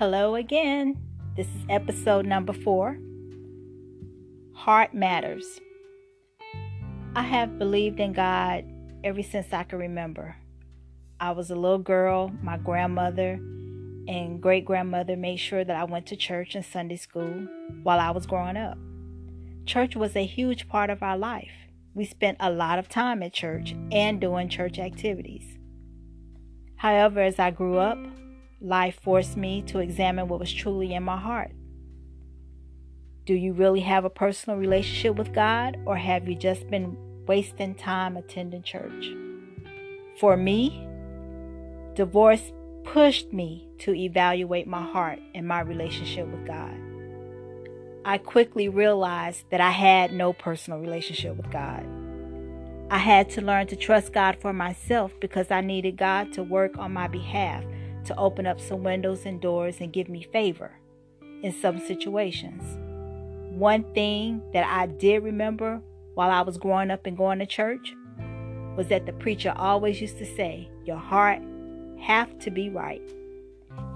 Hello again. This is episode number 4. Heart Matters. I have believed in God ever since I can remember. I was a little girl. My grandmother and great-grandmother made sure that I went to church and Sunday school while I was growing up. Church was a huge part of our life. We spent a lot of time at church and doing church activities. However, as I grew up, life forced me to examine what was truly in my heart. Do you really have a personal relationship with God, or have you just been wasting time attending church? For me, divorce pushed me to evaluate my heart and my relationship with God. I quickly realized that I had no personal relationship with God. I had to learn to trust God for myself because I needed God to work on my behalf, to open up some windows and doors and give me favor in some situations. One thing that I did remember while I was growing up and going to church was that the preacher always used to say, your heart have to be right.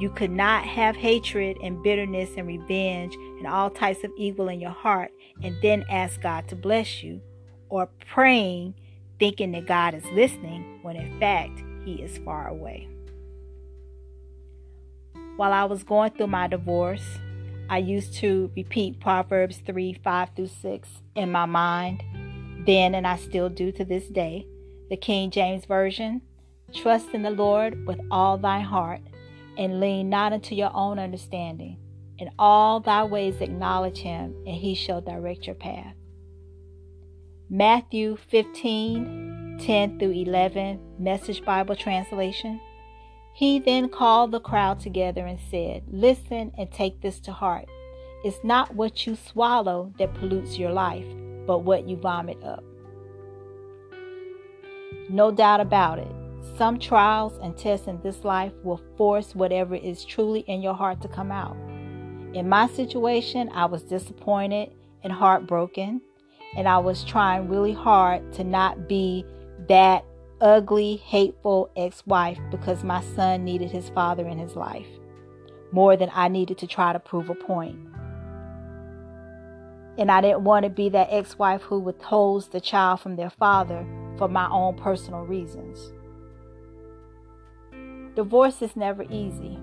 You could not have hatred and bitterness and revenge and all types of evil in your heart and then ask God to bless you, or praying thinking that God is listening when in fact He is far away. While I was going through my divorce, I used to repeat Proverbs 3:5-6 in my mind then, and I still do to this day. The King James Version: trust in the Lord with all thy heart, and lean not unto your own understanding. In all thy ways acknowledge him, and he shall direct your path. Matthew 15:10-11, Message Bible Translation. He then called the crowd together and said, listen and take this to heart. It's not what you swallow that pollutes your life, but what you vomit up. No doubt about it, some trials and tests in this life will force whatever is truly in your heart to come out. In my situation, I was disappointed and heartbroken, and I was trying really hard to not be that ugly, hateful ex-wife because my son needed his father in his life more than I needed to try to prove a point. And I didn't want to be that ex-wife who withholds the child from their father for my own personal reasons. Divorce is never easy,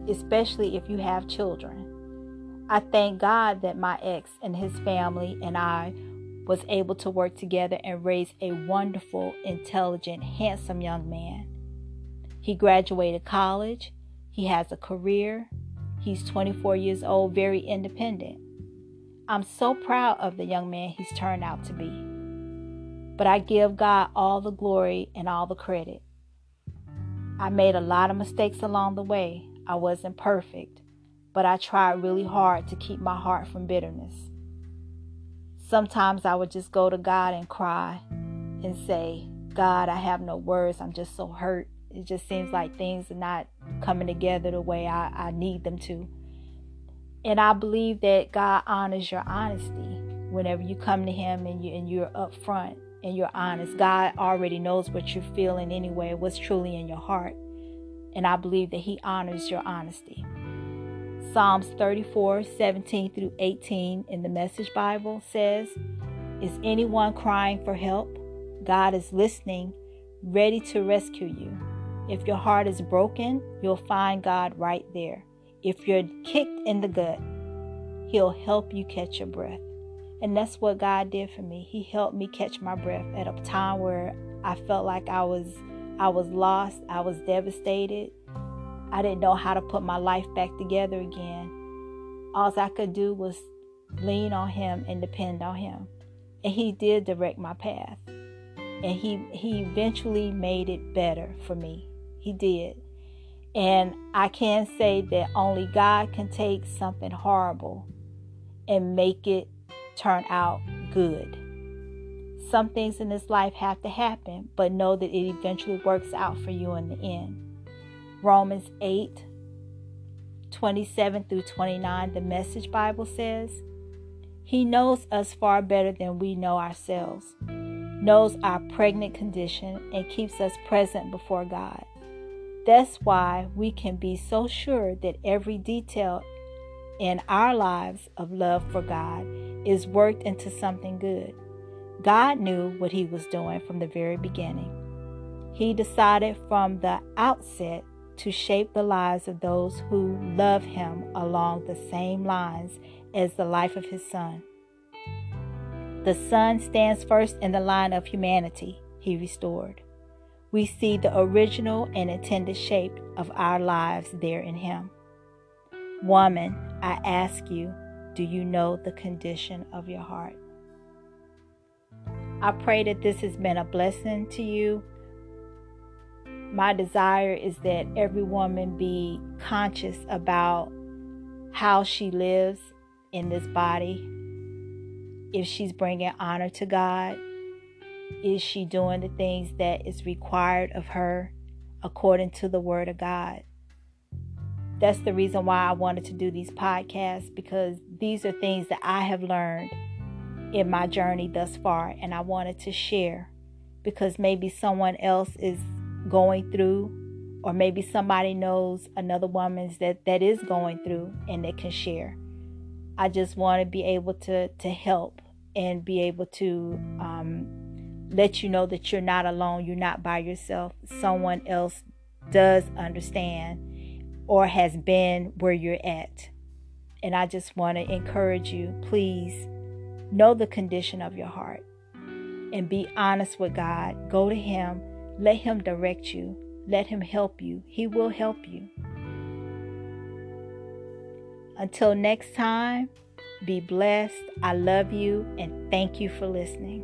especially if you have children. I thank God that my ex and his family and I was able to work together and raise a wonderful, intelligent, handsome young man. He graduated college. He has a career. He's 24 years old, very independent. I'm so proud of the young man he's turned out to be. But I give God all the glory and all the credit. I made a lot of mistakes along the way. I wasn't perfect, but I tried really hard to keep my heart from bitterness. Sometimes I would just go to God and cry and say, God, I have no words. I'm just so hurt. It just seems like things are not coming together the way I need them to. And I believe that God honors your honesty. Whenever you come to Him and you're upfront and you're honest, God already knows what you're feeling anyway, what's truly in your heart. And I believe that He honors your honesty. Psalms 34:17-18 in the Message Bible says, is anyone crying for help? God is listening, ready to rescue you. If your heart is broken, you'll find God right there. If you're kicked in the gut, He'll help you catch your breath. And that's what God did for me. He helped me catch my breath at a time where I felt like I was lost. I was devastated. I didn't know how to put my life back together again. All I could do was lean on Him and depend on Him. And He did direct my path. And He eventually made it better for me. He did. And I can say that only God can take something horrible and make it turn out good. Some things in this life have to happen, but know that it eventually works out for you in the end. Romans 8:27-29, the Message Bible says, He knows us far better than we know ourselves, knows our pregnant condition, and keeps us present before God. That's why we can be so sure that every detail in our lives of love for God is worked into something good. God knew what he was doing from the very beginning. He decided from the outset to shape the lives of those who love him along the same lines as the life of his son. The son stands first in the line of humanity he restored. We see the original and intended shape of our lives there in him. Woman, I ask you, do you know the condition of your heart? I pray that this has been a blessing to you. My desire is that every woman be conscious about how she lives in this body. If she's bringing honor to God, is she doing the things that is required of her according to the word of God? That's the reason why I wanted to do these podcasts, because these are things that I have learned in my journey thus far, and I wanted to share because maybe someone else is going through, or maybe somebody knows another woman that is going through and they can share. I just want to be able to help and be able to let you know that you're not alone, you're not by yourself. Someone else does understand or has been where you're at. And I just want to encourage you, please know the condition of your heart and be honest with God. Go to him. Let him direct you. Let him help you. He will help you. Until next time, be blessed. I love you and thank you for listening.